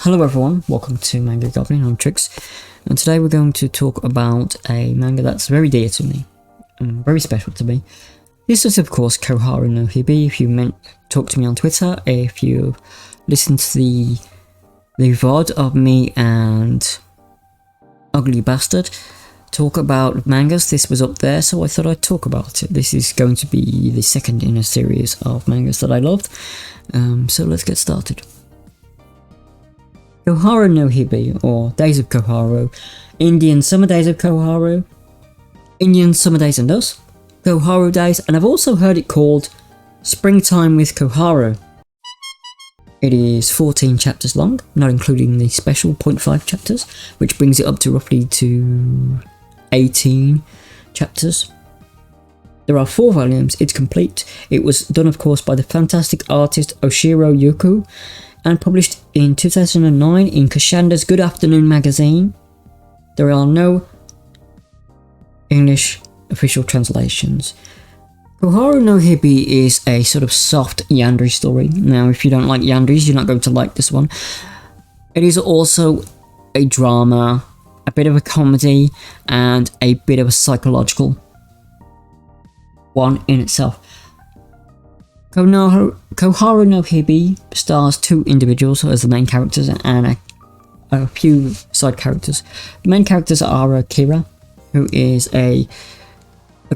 Hello everyone, welcome to Manga Goblin, I'm Trix, and today we're going to talk about a manga that's very dear to me, and very special to me. This is of course Koharu No Hibi. If you talk to me on Twitter, if you listen to the VOD of me and Ugly Bastard talk about mangas, this was up there, so I thought I'd talk about it. This is going to be the second in a series of mangas that I loved, so let's get started. Koharu No Hibi, or Days of Koharu, Indian Summer Days of Koharu, Indian Summer Days and Us, Koharu Days, and I've also heard it called Springtime with Koharu. It is 14 chapters long, not including the special 0.5 chapters, which brings it up to roughly to 18 chapters. There are 4 volumes, it's complete. It was done of course by the fantastic artist Ooshiro Youkou, and published in 2009 in Koshanda's Good Afternoon magazine. There are no English official translations. Koharu no Hibi is a sort of soft yandere story. Now, if you don't like yanderes, you're not going to like this one. It is also a drama, a bit of a comedy, and a bit of a psychological one in itself. Koharu no Hibi stars 2 individuals as the main characters and a few side characters. The main characters are Akira, who is a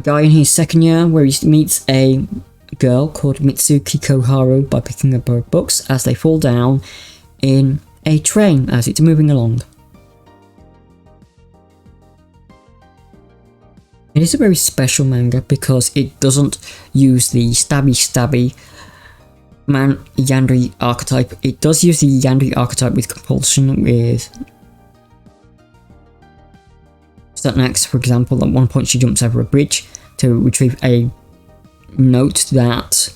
guy in his second year where he meets a girl called Mitsuki Koharu by picking up her books as they fall down in a train as it's moving along. It is a very special manga because it doesn't use the stabby yandere archetype. It does use the yandere archetype with compulsion, with certain acts. For example, at one point she jumps over a bridge to retrieve a note that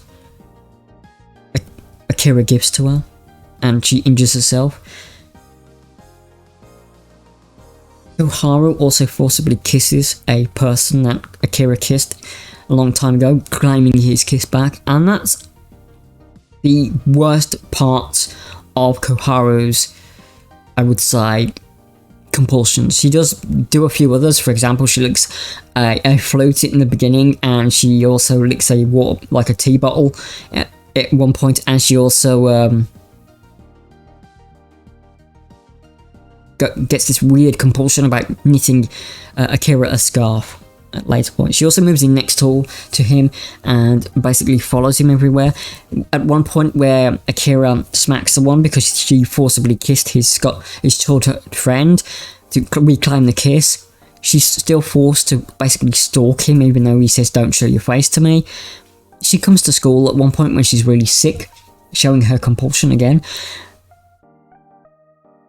Akira gives to her, and she injures herself. Koharu also forcibly kisses a person that Akira kissed a long time ago, claiming his kiss back, and that's the worst part of Koharu's, I would say, compulsions. She does do a few others. For example, she licks a flute in the beginning, and she also licks a water, like a tea bottle at one point, and she also gets this weird compulsion about knitting Akira a scarf at later point. She also moves in next door to him and basically follows him everywhere. At one point where Akira smacks someone because she forcibly kissed his childhood friend to reclaim the kiss, she's still forced to basically stalk him even though he says don't show your face to me. She comes to school at one point when she's really sick, showing her compulsion again.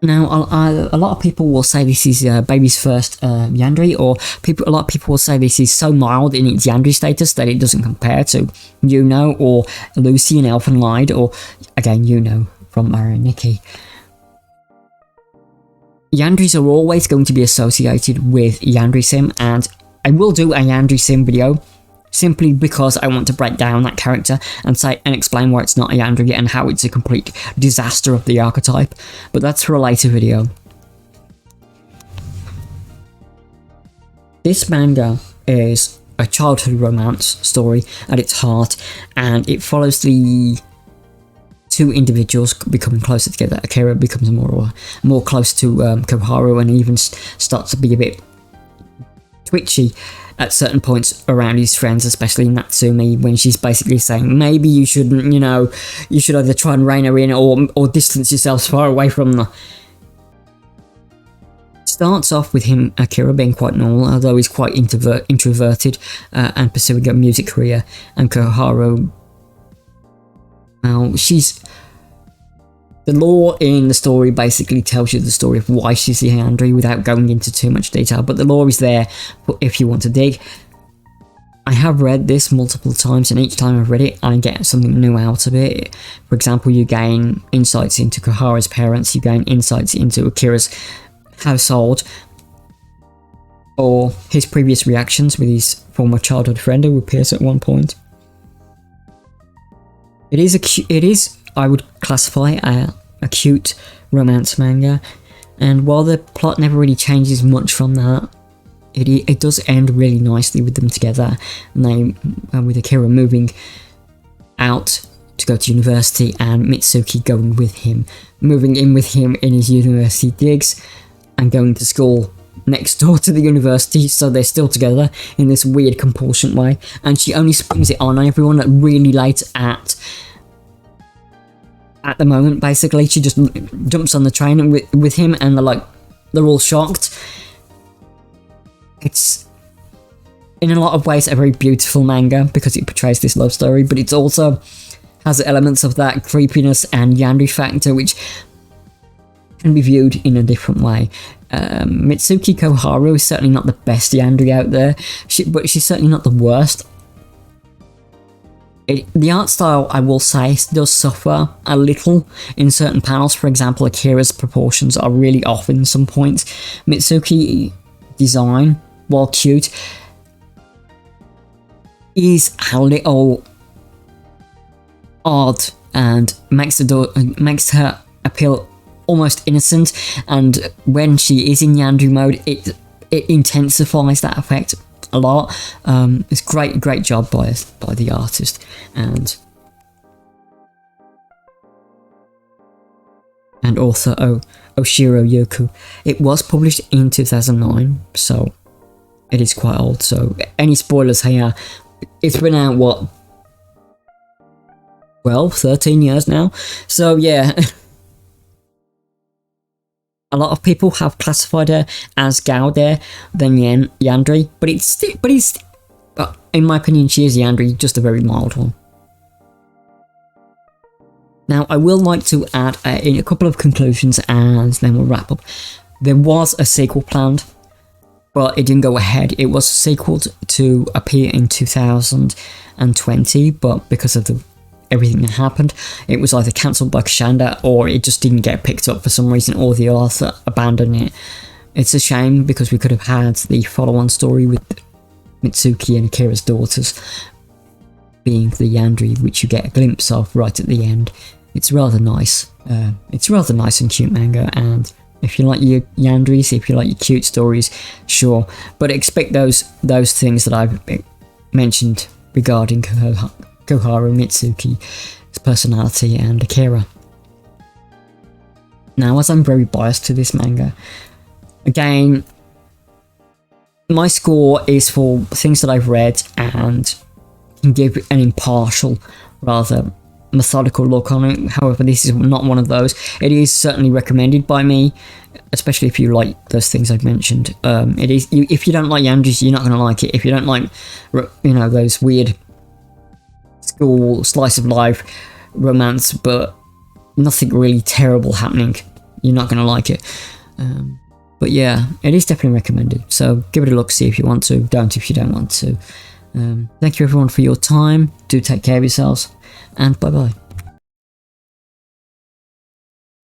Now, a lot of people will say this is baby's first yandere, or a lot of people will say this is so mild in its yandere status that it doesn't compare to Yuno or Lucy in Elfen Lied, or again Yuno from Mario and Nikki. Yanderes are always going to be associated with yandere sim, and I will do a yandere sim video simply because I want to break down that character and explain why it's not a yandere and how it's a complete disaster of the archetype, but that's for a later video. This manga is a childhood romance story at its heart, and it follows the 2 individuals becoming closer together. Akira becomes more close to Koharu and even starts to be a bit twitchy at certain points around his friends, especially Natsumi, when she's basically saying maybe you shouldn't, you should either try and rein her in or distance yourselves far away from them. It starts off with Akira being quite normal, although he's quite introverted and pursuing a music career, and Koharu, the lore in the story basically tells you the story of why she's a yandere without going into too much detail, but the lore is there if you want to dig. I have read this multiple times, and each time I've read it, I get something new out of it. For example, you gain insights into Koharu's parents, you gain insights into Akira's household, or his previous reactions with his former childhood friend who appears at one point. It is, I would classify a cute romance manga, and while the plot never really changes much from that, it does end really nicely with them together, and they with Akira moving out to go to university and Mitsuki going with him, moving in with him in his university digs and going to school next door to the university, so they're still together in this weird compulsion way, and she only springs it on everyone at really late at the moment. Basically, she just jumps on the train with him, and they're all shocked. It's in a lot of ways a very beautiful manga because it portrays this love story, but it also has elements of that creepiness and yandere factor, which can be viewed in a different way. Mitsuki Koharu is certainly not the best yandere out there, but she's certainly not the worst. The art style, I will say, does suffer a little in certain panels. For example, Akira's proportions are really off in some points. Mitsuki design, while cute, is a little odd and makes her appeal almost innocent, and when she is in yandere mode, it intensifies that effect a lot. It's great job by the artist, and author Ooshiro Youkou. It was published in 2009, so it is quite old, so any spoilers here. It's been out, what, 12, 13 years now, so yeah. A lot of people have classified her as Gaudere than yandere, but in my opinion, she is yandere, just a very mild one. Now, I will like to add in a couple of conclusions, and then we'll wrap up. There was a sequel planned, but it didn't go ahead. It was sequeled to appear in 2020, but because of everything that happened, it was either cancelled by Kashanda, or it just didn't get picked up for some reason, or the author abandoned it. It's a shame, because we could have had the follow-on story with Mitsuki and Akira's daughters being the yandere, which you get a glimpse of right at the end. It's rather nice. It's rather nice and cute manga, and if you like your yanderes, if you like your cute stories, sure, but expect those things that I've mentioned regarding Koharu, Mitsuki's personality, and Akira. Now, as I'm very biased to this manga, again, my score is for things that I've read and can give an impartial, rather methodical look on it. However, this is not one of those. It is certainly recommended by me, especially if you like those things I've mentioned. If you don't like yanderes, you're not going to like it. If you don't like, those weird school slice of life romance, but nothing really terrible happening, you're not going to like it. But yeah, it is definitely recommended, so give it a look, see if you want to, don't if you don't want to. Thank you everyone for your time, do take care of yourselves, and bye bye.